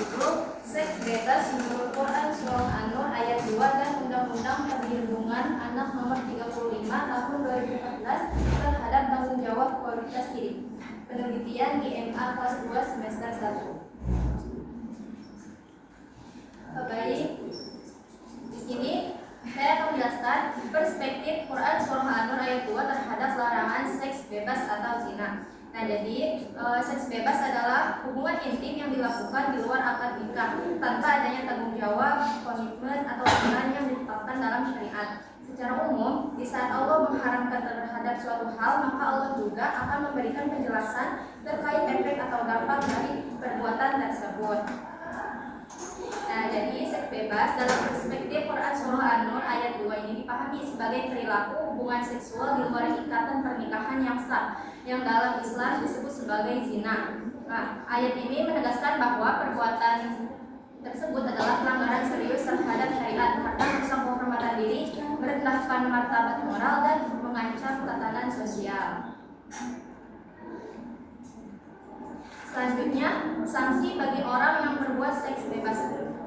berjudul Seks Bebas menurut Quran Surah An-Nur ayat 2 dan Undang-Undang Perlindungan Anak Nomor 35 Tahun 2014 terhadap tanggung jawab kualitas diri. Penelitian di MA kelas 2 semester 1. Baik, di sini saya akan menjelaskan perspektif Quran Surah An-Nur ayat 2 terhadap larangan seks bebas atau zina. Nah, jadi seks bebas adalah hubungan intim yang dilakukan di luar akad nikah tanpa adanya tanggung jawab, komitmen atau aturan yang ditetapkan dalam syariat. Secara umum, di saat Allah mengharamkan terhadap suatu hal, maka Allah juga akan memberikan penjelasan terkait efek atau dampak dari perbuatan tersebut. Nah, jadi seks bebas dalam perspektif Quran Surah An-Nur ayat 2 ini dipahami sebagai perilaku hubungan seksual di luar ikatan pernikahan yang sah, yang dalam Islam disebut sebagai zina. Nah, ayat ini menegaskan bahwa perbuatan tersebut adalah pelanggaran serius terhadap syariat karena merusak kehormatan diri, merendahkan martabat moral dan mengancam tatanan sosial. Selanjutnya, sanksi bagi orang yang berbuat seks bebas.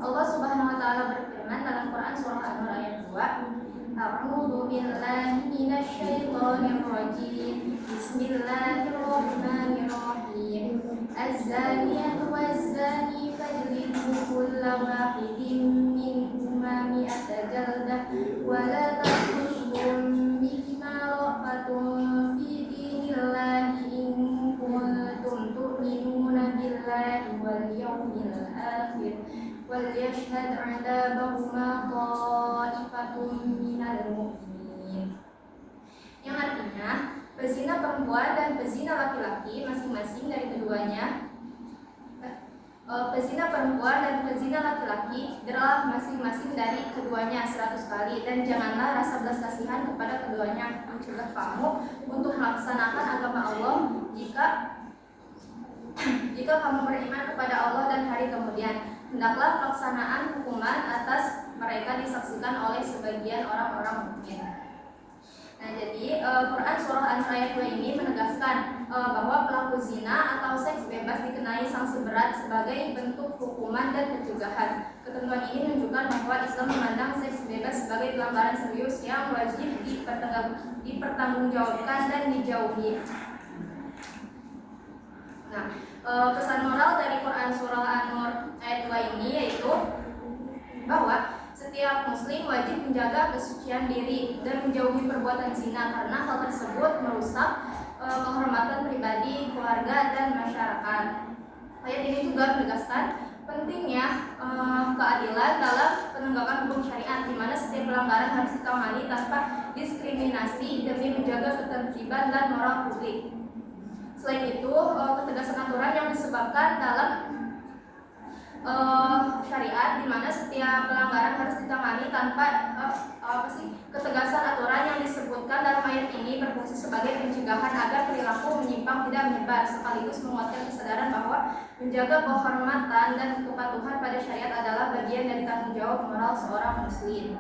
Allah Subhanahu wa taala berfirman dalam Quran surah An-Nur ayat 2, A'udzu billahi minasyaitonir rajim. Bismillahirrahmanirrahim. Az-zaniyatu waz-zani fajlidu kulla wahidin minhuma mi'ata jaldah wa la ta'khudhukum bihima ra'fatun fi dinillahi in kuntum tu'minuna billahi wal yawmil akhir wal yashhad 'adabahuma ta'ifatun minal mu'minin. Yang artinya, pezina perempuan dan pezina laki-laki masing-masing dari keduanya, pezina perempuan dan pezina laki-laki adalah masing-masing dari keduanya 100 kali, dan janganlah rasa belas kasihan kepada keduanya mencegah kamu untuk melaksanakan agama Allah jika kamu beriman kepada Allah dan hari kemudian. Hendaklah pelaksanaan hukuman atas mereka disaksikan oleh sebagian orang-orang mukmin. Nah, jadi Quran Surah An-Nur ayat 2 ini menegaskan bahwa pelaku zina atau seks bebas dikenai sanksi berat sebagai bentuk hukuman dan pencegahan. Ketentuan ini menunjukkan bahwa Islam memandang seks bebas sebagai pelanggaran serius yang wajib dipertanggungjawabkan dan dijauhi. Nah, pesan moral dari Quran Surah An-Nur ayat 2 ini yaitu bahwa setiap muslim wajib menjaga kesucian diri dan menjauhi perbuatan zina karena hal tersebut merusak kehormatan pribadi, keluarga, dan masyarakat. Ayat ini juga menegaskan pentingnya keadilan dalam penegakan hukum syariat, di mana setiap pelanggaran harus ditangani tanpa diskriminasi demi menjaga ketertiban dan moral publik. Selain itu, ketegasan aturan yang disebabkan dalam syariat, di mana setiap pelanggaran harus ditangani tanpa ketegasan aturan yang disebutkan dalam ayat ini berfungsi sebagai pencegahan agar perilaku menyimpang tidak menyebar, sekaligus menguatkan kesadaran bahwa menjaga kehormatan dan kepatuhan pada syariat adalah bagian dari tanggung jawab moral seorang muslim.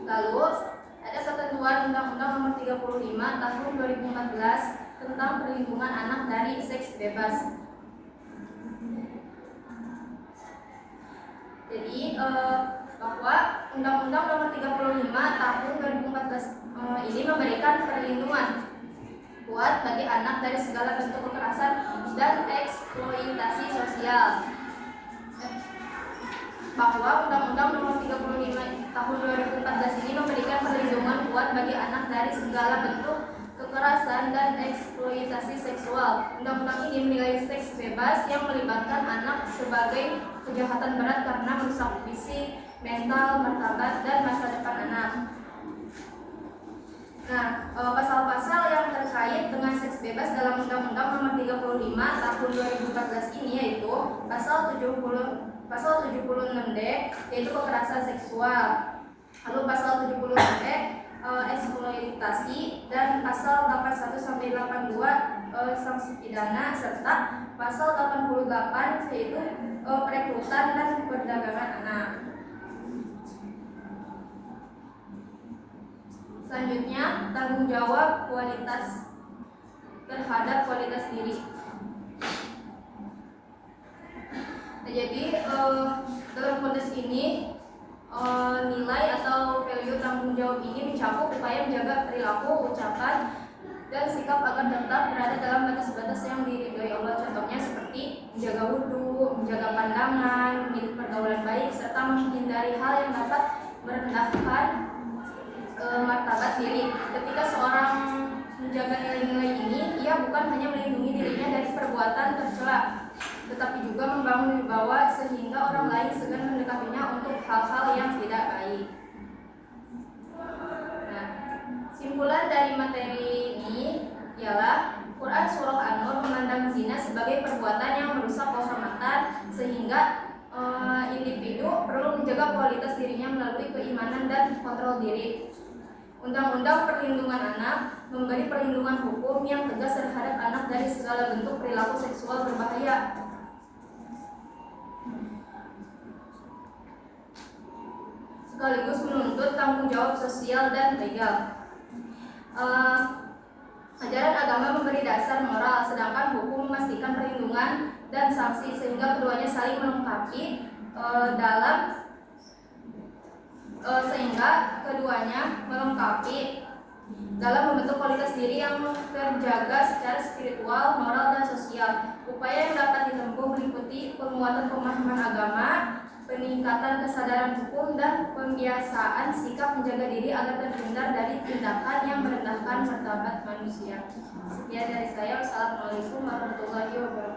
Lalu ada ketentuan Undang-Undang Nomor 35 Tahun 2014 tentang perlindungan anak dari seks bebas. Jadi bahwa Undang-Undang Nomor 35 Tahun 2014 ini memberikan perlindungan kuat bagi anak dari segala bentuk kekerasan dan eksploitasi sosial. Bahwa Undang-Undang Nomor 35 Tahun 2014 ini memberikan perlindungan kuat bagi anak dari segala bentuk kekerasan dan eksploitasi seksual. Undang-undang ini menilai seks bebas yang melibatkan anak sebagai kejahatan berat karena merusak fisik, mental, martabat, dan masa depan anak. Nah, pasal-pasal yang terkait dengan seks bebas dalam Undang-Undang Nomor 35 Tahun 2014 ini yaitu pasal 76D yaitu kekerasan seksual. Lalu pasal 76D eksploitasi, dan pasal 81 sampai 82 sanksi pidana, serta pasal 88 yaitu perekrutan dan perdagangan anak. Selanjutnya, tanggung jawab kualitas terhadap kualitas diri. Jadi dalam konteks ini nilai atau value tanggung jawab ini mencakup upaya menjaga perilaku, ucapan, dan sikap agar tetap berada dalam batas-batas yang diridhoi Allah. Contohnya seperti menjaga wudhu, menjaga pandangan, memiliki pergaulan baik, serta menghindari hal yang dapat merendahkan martabat diri. Ketika seorang menjaga nilai-nilai ini, ia bukan hanya melindungi dirinya dari perbuatan tercela, tetapi juga membangun wibawa sehingga orang lain segan mendekatinya untuk hal-hal yang tidak baik. Nah, simpulan dari materi ini ialah Quran Surah An-Nur memandang zina sebagai perbuatan yang merusak kehormatan, sehingga individu perlu menjaga kualitas dirinya melalui keimanan dan kontrol diri. Undang-undang Perlindungan Anak memberi perlindungan hukum yang tegas terhadap anak dari segala bentuk perilaku seksual berbahaya. Sekaligus menuntut tanggung jawab sosial dan legal. Ajaran agama memberi dasar moral, sedangkan hukum memastikan perlindungan dan sanksi, sehingga keduanya saling melengkapi dalam membentuk kualitas diri yang terjaga secara spiritual, moral, dan sosial. Upaya yang dapat ditempuh meliputi penguatan pemahaman agama, peningkatan kesadaran hukum, dan pembiasaan sikap menjaga diri agar terhindar dari tindakan yang merendahkan martabat manusia. Sekian dari saya. Wassalamualaikum warahmatullahi wabarakatuh.